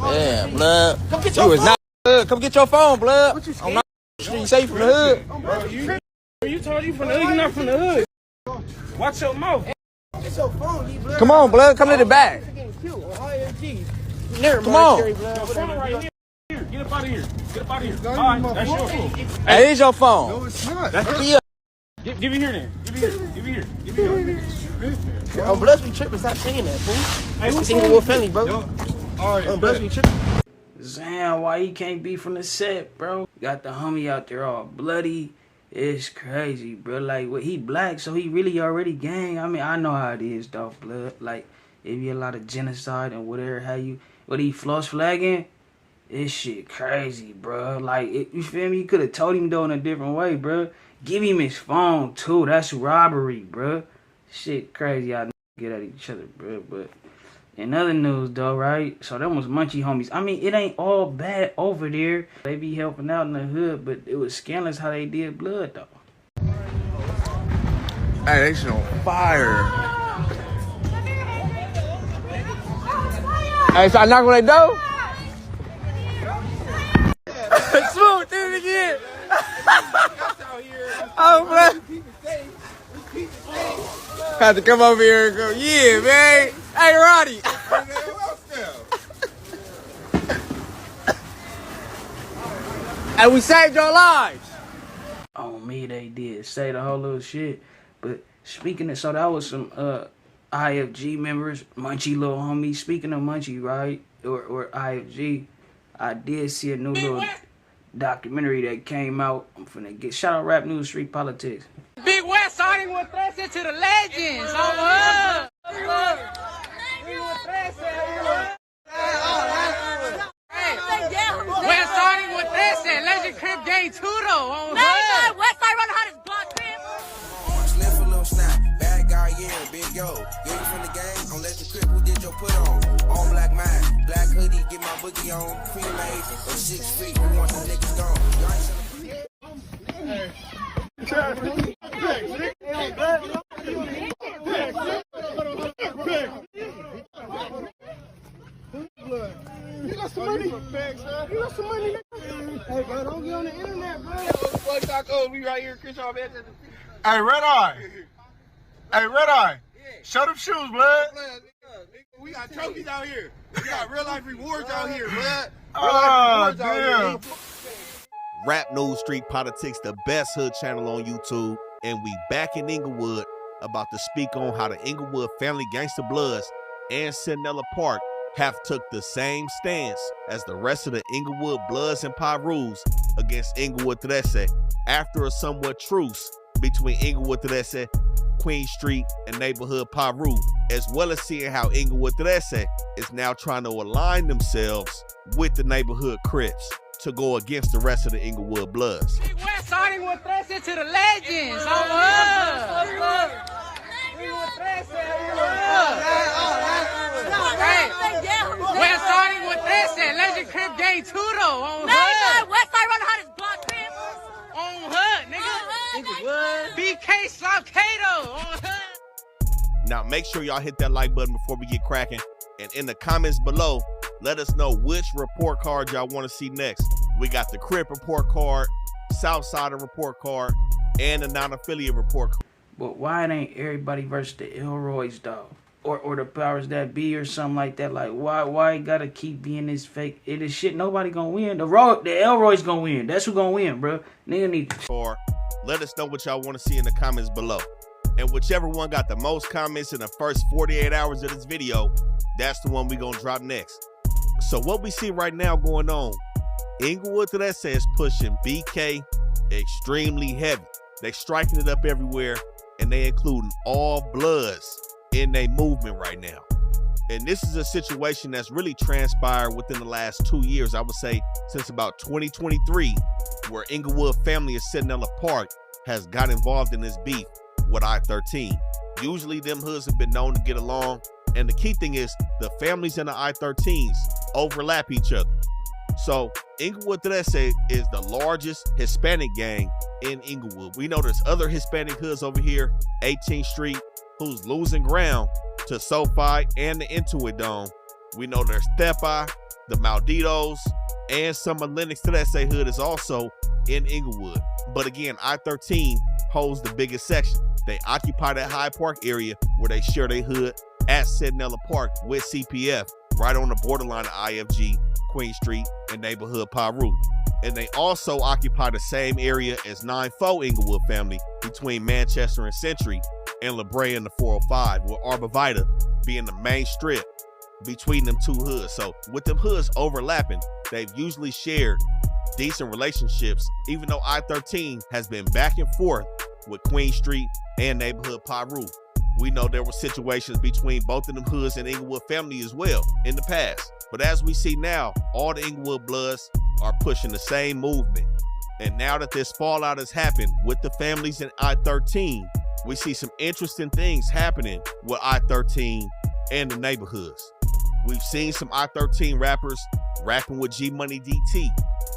Yeah, blood. Come get your phone. Not blood. Come get your phone, blood. I'm not you say you from the hood. You told you from the hood, you not from the hood. Watch your mouth. Come on, blood. Come to the back. Come on. Get up out of here. Get up out of here. All right, that's your phone. Hey, it is your phone. No, it's not. That's me. Give it here then. Give it here. Oh, Bloods be tripping. Stop saying that, fool. Hey, who's Inglewood family, bro? All right, Bloods be tripping. Zan, why he can't be from the set, bro? Got the homie out there all bloody. It's crazy, bro. Like, what, he black, so he really already gang. I mean, I know how it is, dog, blood. Like, it be a lot of genocide and whatever, what he floss flagging, this shit crazy, bro. Like, you feel me? You could have told him, though, in a different way, bro. Give him his phone, too. That's robbery, bro. Shit crazy. Y'all get at each other, bro. But in other news, though, right? So them was Munchie homies. I mean, it ain't all bad over there. They be helping out in the hood, but it was scandalous how they did blood, though. Hey, they shit on fire. Hey, so I knock on that door? Smooth, do it again. Oh, blood. Had to come over here and go, yeah, man. Hey, Roddy. And we saved your lives. On me, they did say the whole little shit. But speaking of, so that was some IFG members, Munchie little homie. Speaking of Munchie, right, or IFG, I did see a new little documentary that came out. I'm finna get shout out Rap News Street Politics. Big West starting with threats into the legends. We're starting with this and Legend Crib Gang 2 though. West Side run hot as block crib. Sniff a little snap, bad guy, yeah, big yo. Yeah, you from the gang, on Legend Crib, who did your put on? All black man, black hoodie, get my boogie on. Cream made, or 6 feet, we want the niggas gone. You got some money? You got some money? Hey, bro, don't get on the internet, bro. Fuck tacos, we right here, Chris, man. Hey, Red Eye. Hey, Red Eye. Show them shoes, blood. We got trophies out here. We got real life rewards out here, blood. Oh, damn. Rap News Street Politics, the best hood channel on YouTube, and we back in Inglewood about to speak on how the Inglewood family Gangsta Bloods and Centinela Park have took the same stance as the rest of the Inglewood Bloods and Pyrus against Inglewood Trece after a somewhat truce between Inglewood Trece, Queen Street, and Neighborhood Pyru, as well as seeing how Inglewood Trece is now trying to align themselves with the Neighborhood Crips to go against the rest of the Inglewood Bloods. Big West starting with threats into the legends. We're starting with this and Legend Crib Gang 2 though. West Side run hot as block crib. On hood, nigga. BK Slopcado. On hood. Now make sure y'all hit that like button before we get cracking. And in the comments below, let us know which report card y'all want to see next. We got the Crip report card, Southsider report card, and the non-affiliate report card. But why it ain't everybody versus the Elroys, dog? Or the powers that be or something like that? Like, why it gotta keep being this fake? It is shit, nobody gonna win. The Elroy's gonna win. That's who gonna win, bro. Nigga need to. Or let us know what y'all want to see in the comments below. And whichever one got the most comments in the first 48 hours of this video, that's the one we gonna drop next. So what we see right now going on, Inglewood Trece is pushing BK extremely heavy. They striking it up everywhere, and they including all Bloods in their movement right now. And this is a situation that's really transpired within the last 2 years, I would say since about 2023, where Inglewood family of Centinela Park has got involved in this beef with I-13. Usually them hoods have been known to get along, and the key thing is the families and the I-13s overlap each other. So Inglewood Trece is the largest Hispanic gang in Inglewood. We know there's other Hispanic hoods over here, 18th Street, who's losing ground to SoFi and the Intuit Dome. We know there's Thepi, The Malditos and some of Lennox Trece hood is also in Inglewood. But again, I-13 holds the biggest section. They occupy that Hyde Park area where they share their hood at Centinela Park with CPF, right on the borderline of IFG, Queen Street, and neighborhood Piru. And they also occupy the same area as 9-4 Inglewood family between Manchester and Century, and La Brea and the 405, with Arbor Vitae being the main strip between them two hoods. So with them hoods overlapping, they've usually shared decent relationships, even though I-13 has been back and forth with Queen Street and neighborhood Piru. We know there were situations between both of them hoods and Inglewood family as well in the past. But as we see now, all the Inglewood Bloods are pushing the same movement. And now that this fallout has happened with the families in I-13, we see some interesting things happening with I-13 and the neighborhoods. We've seen some I-13 rappers rapping with G Money DT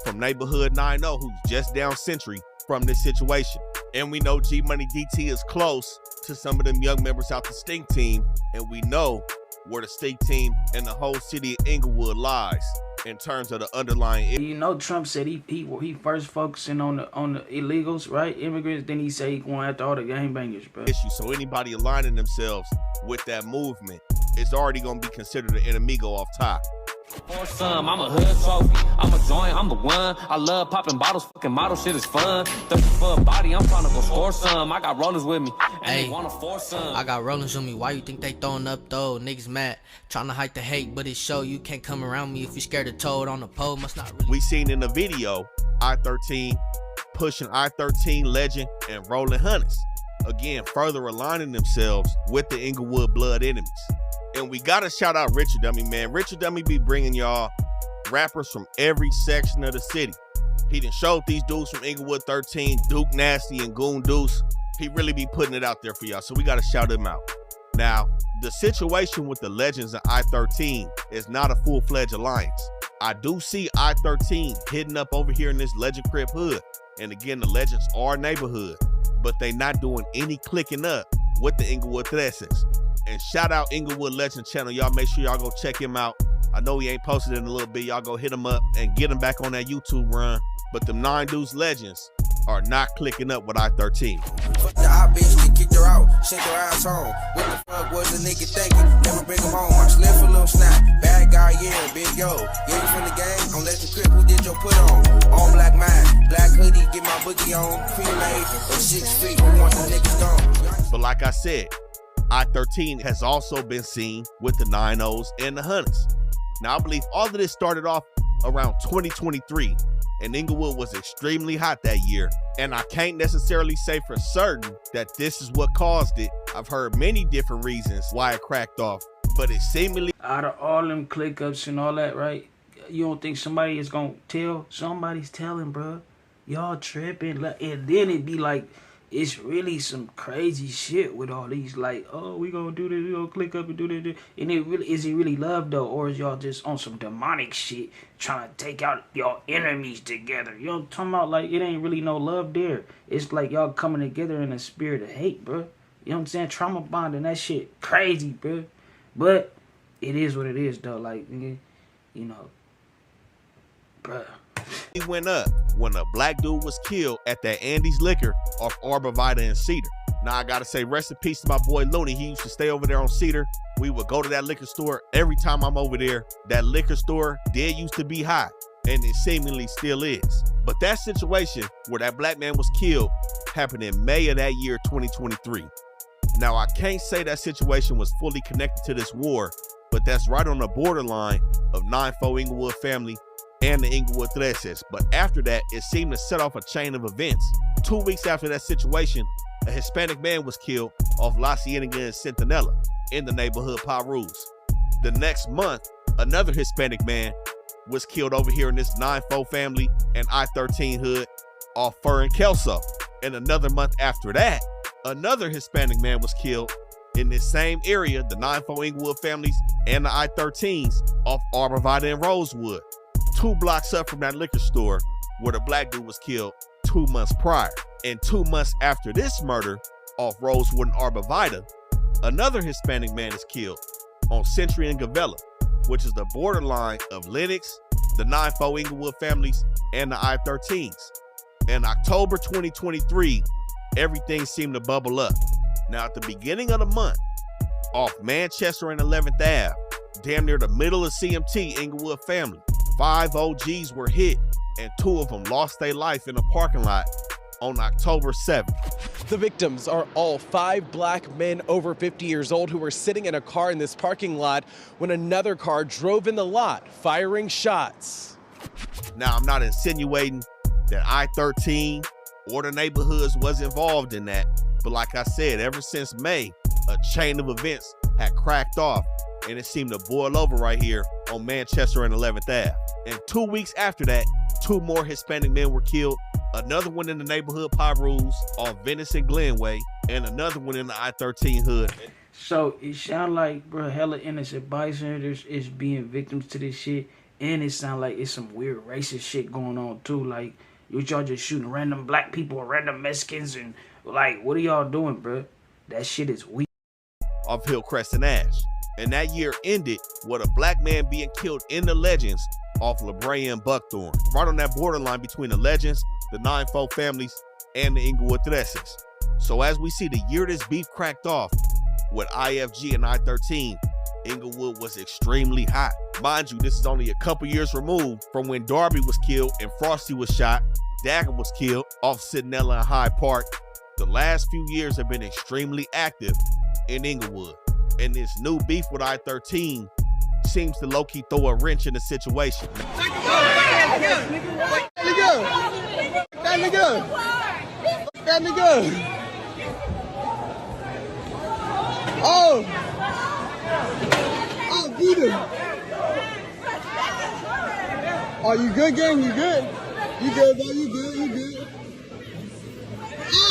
from neighborhood 9-0, who's just down Century from this situation. And we know G Money DT is close to some of them young members out the Stink Team, and we know where the Stink Team and the whole city of Inglewood lies in terms of the underlying. You know, Trump said he first focusing on the illegals, right? Immigrants. Then he said he going after all the gangbangers, bro. Issue. So anybody aligning themselves with that movement is already going to be considered an enemigo off top. For some, I'm a hood trophy. I'm a joint, I'm the one. I love popping bottles, fucking model shit is fun. 30 for a body, I'm trying to go score some. I got rollers with me, and they wanna force some. I got rollers on me, why you think they throwing up though? Niggas mad, trying to hide the hate, but it show you can't come around me if you scared of toad on the pole, must not really. We seen in the video, I-13 pushing I-13 legend and Rolling Hunters. Again, further aligning themselves with the Inglewood blood enemies. And we gotta shout out Richard Dummy, man. Richard Dummy be bringing y'all rappers from every section of the city. He done showed these dudes from Inglewood 13, Duke Nasty and Goon Deuce. He really be putting it out there for y'all, so we gotta shout him out. Now, the situation with the Legends and I-13 is not a full-fledged alliance. I do see I-13 hitting up over here in this Legend Crib hood. And again, the Legends are neighborhood, but they not doing any clicking up with the Inglewood Treces. And shout out Inglewood Legend channel. Y'all make sure y'all go check him out. I know he ain't posted in a little bit. Y'all go hit him up and get him back on that YouTube run. But them 9 dudes Legends are not clicking up with I-13. Fuck the hot bitch, they kicked her out, shake her ass home. What the fuck was the nigga thinking? Never bring him home. I slept for a little snap. Bad guy, yeah, big yo. Yeah, you from the gang? On let the crib, who did your put on? All black man, black hoodie, get my boogie on. Cremate, or 6 feet, who wants the niggas gone? But like I said, I-13 has also been seen with the 9-0s and the Hunters. Now, I believe all of this started off around 2023, and Inglewood was extremely hot that year. And I can't necessarily say for certain that this is what caused it. I've heard many different reasons why it cracked off, but it seemingly... Out of all them click-ups and all that, right? You don't think somebody is going to tell? Somebody's telling, bro. Y'all tripping. And then it be like... It's really some crazy shit with all these, like, oh, we gonna do this, we gonna click up and do this. And is it really love, though? Or is y'all just on some demonic shit trying to take out y'all enemies together? You know what I'm talking about? Like, it ain't really no love there. It's like y'all coming together in a spirit of hate, bro. You know what I'm saying? Trauma bonding, that shit crazy, bro. But it is what it is, though. Like, you know, bro. He went up when a black dude was killed at that Andy's Liquor off Arbor Vitae and Cedar. Now, I gotta say, rest in peace to my boy Looney. He used to stay over there on Cedar. We would go to that liquor store every time I'm over there. That liquor store did used to be hot, and it seemingly still is. But that situation where that black man was killed happened in May of that year, 2023. Now, I can't say that situation was fully connected to this war, but that's right on the borderline of 9-4 Inglewood family and the Inglewood Treces. But after that, it seemed to set off a chain of events. 2 weeks after that situation, a Hispanic man was killed off La Cienega and Centinela in the neighborhood Pirus. The next month, another Hispanic man was killed over here in this 9-4 family and I-13 hood off Fur and Kelso. And another month after that, another Hispanic man was killed in this same area, the 9-4 Inglewood families and the I-13s off Arbor Vitae and Rosewood. 2 blocks up from that liquor store where the black dude was killed 2 months prior. And 2 months after this murder off Rosewood and Arbor Vitae, another Hispanic man is killed on Century and Gavella. which is the borderline of Lennox, the 9-4 Inglewood families, and the I-13s. In October 2023, everything seemed to bubble up. Now, at the beginning of the month, off Manchester and 11th Ave, damn near the middle of CMT Inglewood family, 5 OGs were hit, and 2 of them lost their life in a parking lot on October 7th. The victims are all 5 black men over 50 years old who were sitting in a car in this parking lot when another car drove in the lot, firing shots. Now, I'm not insinuating that I-13 or the neighborhoods was involved in that, but like I said, ever since May, a chain of events had cracked off, and it seemed to boil over right here on Manchester and 11th Ave. And 2 weeks after that, 2 more Hispanic men were killed, another one in the neighborhood Pyrus on Venice and Glenway, and another one in the I-13 hood. So it sound like, bro, hella innocent bystanders is being victims to this shit, and it sound like it's some weird racist shit going on too. Like, y'all just shooting random black people and random Mexicans, and like, what are y'all doing, bro? That shit is weak. Off Hillcrest and Ash. And that year ended with a black man being killed in the Legends off La Brea and Buckthorn, right on that borderline between the Legends, the 9-4 families, and the Inglewood Threshes. So as we see the year this beef cracked off with IFG and I-13, Inglewood was extremely hot. Mind you, this is only a couple years removed from when Darby was killed and Frosty was shot, Dagger was killed off Centinela and Hyde Park. The last few years have been extremely active in Inglewood, and this new beef with I-13 seems to low-key throw a wrench in the situation. That nigga. Oh, beat him. Oh, you good, gang? You good? You good, bro? You good? You good?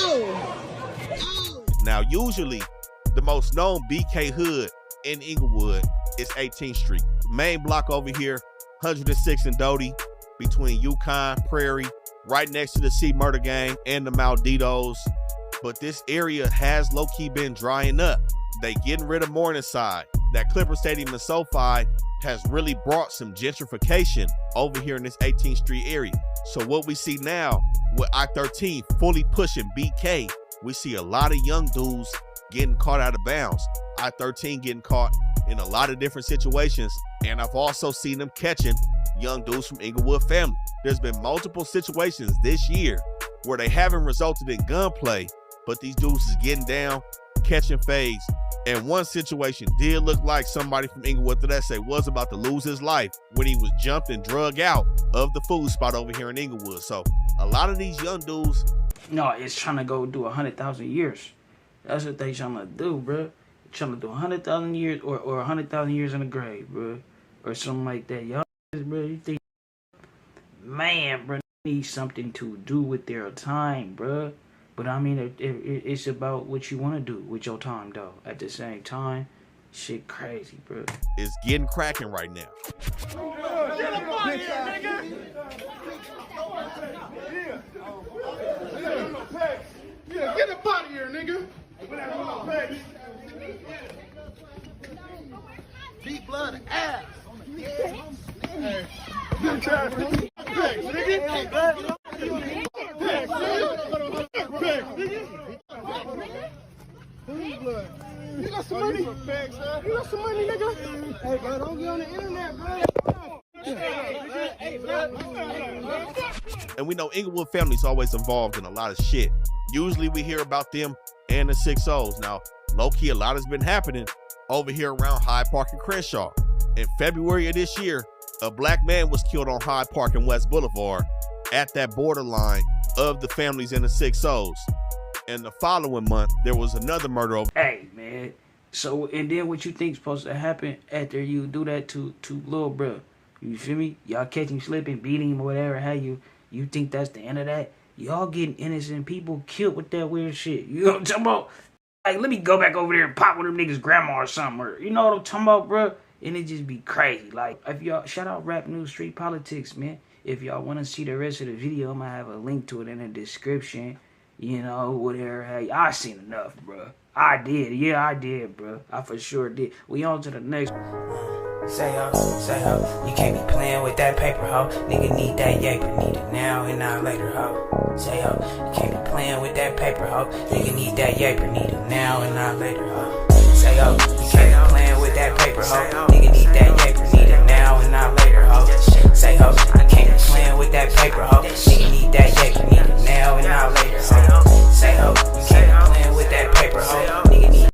Oh. Now, usually, the most known BK hood in Inglewood is 18th Street. The main block over here, 106 and Doty, between Yukon, Prairie, right next to the C Murder Gang and the Malditos. But this area has low-key been drying up. They getting rid of Morningside. That Clipper Stadium in SoFi has really brought some gentrification over here in this 18th Street area. So what we see now with I-13 fully pushing BK, we see a lot of young dudes getting caught out of bounds. I-13 getting caught in a lot of different situations, and I've also seen them catching young dudes from Inglewood family. There's been multiple situations this year where they haven't resulted in gunplay, but these dudes is getting down, catching fades. And one situation did look like somebody from Inglewood that was about to lose his life when he was jumped and drug out of the food spot over here in Inglewood. So a lot of these young dudes, no, it's trying to go do 100,000 years. That's what they trying to do, bro. Trying to do 100,000 years or 100,000 years in the grave, bro, or something like that. Y'all, bro, you think, man, bro, need something to do with their time, bro. But I mean, it's about what you want to do with your time, though. At the same time, shit crazy, bro. It's getting cracking right now. Get up out of here, nigga! Yeah, get up out of here, nigga! Deep blood ass. Hey. You got some money? You got some money, nigga? Hey, bro, don't get on the internet, bro. And we know Inglewood family's always involved in a lot of shit. Usually we hear about them and the 6-0s. Now, low-key, a lot has been happening over here around Hyde Park and Crenshaw. In February of this year, a black man was killed on Hyde Park and West Boulevard at that borderline of the families and the 6-0s. And the following month, there was another murder over. Hey, man. So, and then what you think's supposed to happen after you do that to little bro? You feel me? Y'all catch him slipping, beat him, or whatever, how you think that's the end of that? Y'all getting innocent people killed with that weird shit. You know what I'm talking about? Like, let me go back over there and pop one of them niggas' grandma or something. Or, you know what I'm talking about, bro? And it just be crazy. Like, if y'all, shout out Rap News Street Politics, man. If y'all want to see the rest of the video, I'm going to have a link to it in the description. You know, whatever. Hey, I seen enough, bro. I did. Yeah, I did, bro. I for sure did. We on to the next one. Say ho, you can't be playing with that paper, ho. Nigga need that yaper, need it now and not later, ho. Say ho, you can't be playing with that paper, ho. Nigga need that yaper, need it now and not later, ho. Say ho, you can't be playing with that paper.